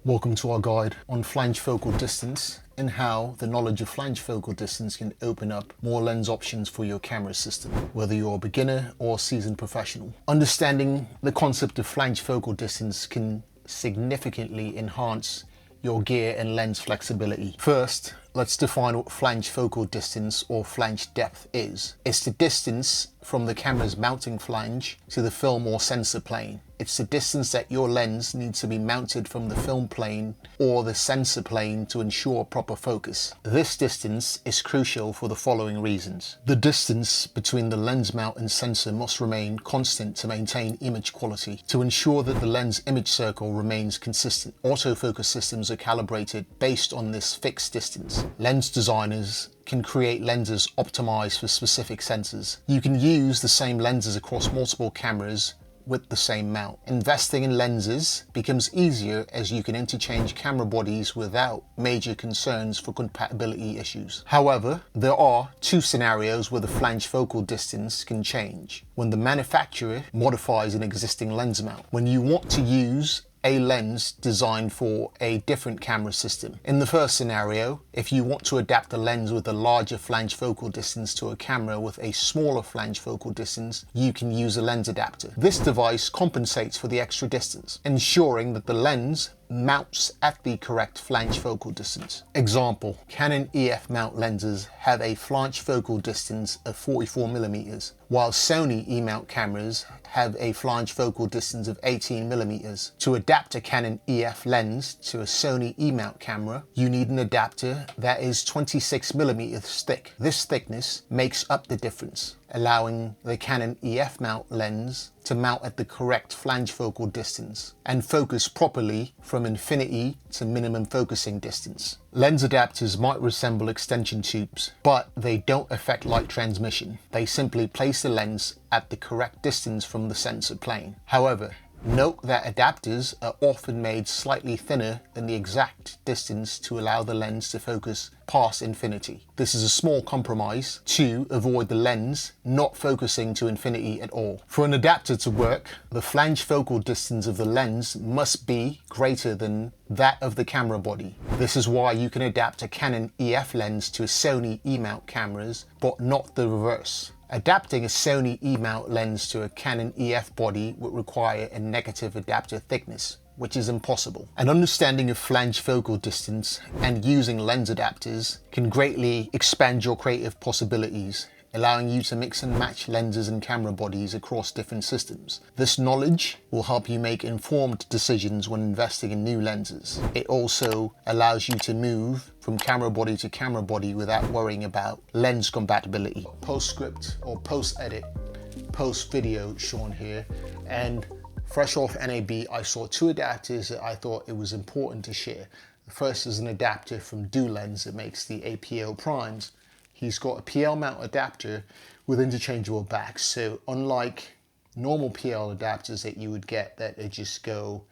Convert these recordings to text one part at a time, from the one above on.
Welcome to our guide on flange focal distance and how the knowledge of flange focal distance can open up more lens options for your camera system, whether you're a beginner or seasoned professional. Understanding the concept of flange focal distance can significantly enhance your gear and lens flexibility. First, let's define what flange focal distance or flange depth is. It's the distance from the camera's mounting flange to the film or sensor plane. It's the distance that your lens needs to be mounted from the film plane or the sensor plane to ensure proper focus. This distance is crucial for the following reasons. The distance between the lens mount and sensor must remain constant to maintain image quality. To ensure that the lens image circle remains consistent, autofocus systems are calibrated based on this fixed distance. Lens designers can create lenses optimized for specific sensors. You can use the same lenses across multiple cameras with the same mount. Investing in lenses becomes easier as you can interchange camera bodies without major concerns for compatibility issues. However, there are two scenarios where the flange focal distance can change. When the manufacturer modifies an existing lens mount, when you want to use a lens designed for a different camera system. In the first scenario, if you want to adapt a lens with a larger flange focal distance to a camera with a smaller flange focal distance, you can use a lens adapter. This device compensates for the extra distance, ensuring that the lens mounts at the correct flange focal distance. Example, Canon EF mount lenses have a flange focal distance of 44mm, while Sony E-mount cameras have a flange focal distance of 18mm. To adapt a Canon EF lens to a Sony E-mount camera, you need an adapter that is 26mm thick. This thickness makes up the difference, allowing the Canon EF mount lens to mount at the correct flange focal distance and focus properly from infinity to minimum focusing distance. Lens adapters might resemble extension tubes, but they don't affect light transmission. They simply place the lens at the correct distance from the sensor plane. However, note that adapters are often made slightly thinner than the exact distance to allow the lens to focus past infinity. This is a small compromise to avoid the lens not focusing to infinity at all. For an adapter to work, the flange focal distance of the lens must be greater than that of the camera body. This is why you can adapt a Canon EF lens to a Sony E-mount cameras, but not the reverse. Adapting a Sony E-mount lens to a Canon EF body would require a negative adapter thickness, which is impossible. An understanding of flange focal distance and using lens adapters can greatly expand your creative possibilities, allowing you to mix and match lenses and camera bodies across different systems. This knowledge will help you make informed decisions when investing in new lenses. It also allows you to move from camera body to camera body without worrying about lens compatibility. Postscript or post-edit, post-video shown here, and fresh off NAB, I saw two adapters that I thought it was important to share. The first is an adapter from DoLens that makes the APO primes. He's got a PL mount adapter with interchangeable backs. So unlike normal PL adapters that you would get that just go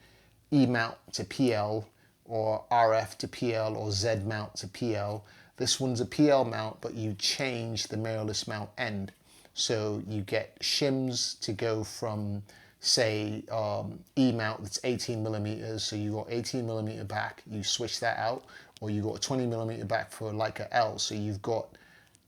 E mount to PL or RF to PL or Z mount to PL, this one's a PL mount, but you change the mirrorless mount end. So you get shims to go from, say, E mount that's 18mm, so you got 18mm back, you switch that out, or you got a 20mm back for Leica L, so you've got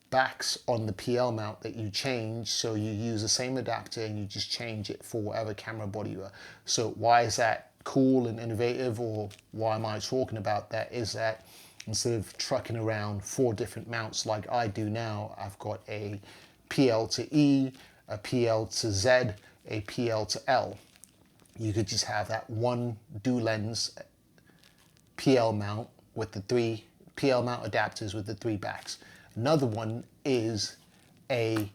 backs on the PL mount that you change, so you use the same adapter and you just change it for whatever camera body you are. So why is that cool and innovative, or why am I talking about that, is that instead of trucking around 4 different mounts like I do now, I've got a PL to E, a PL to Z, a PL to L. You could just have that one DoLens PL mount with the 3 PL mount adapters with the 3 backs. Another one is a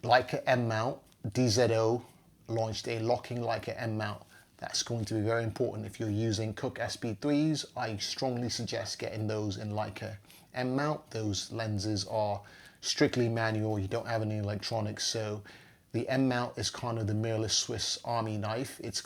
Leica M mount. DZO launched a locking Leica M mount. That's going to be very important if you're using Cooke SB3s. I strongly suggest getting those in Leica M mount. Those lenses are strictly manual. You don't have any electronics, so the M mount is kind of the mirrorless Swiss Army knife. It's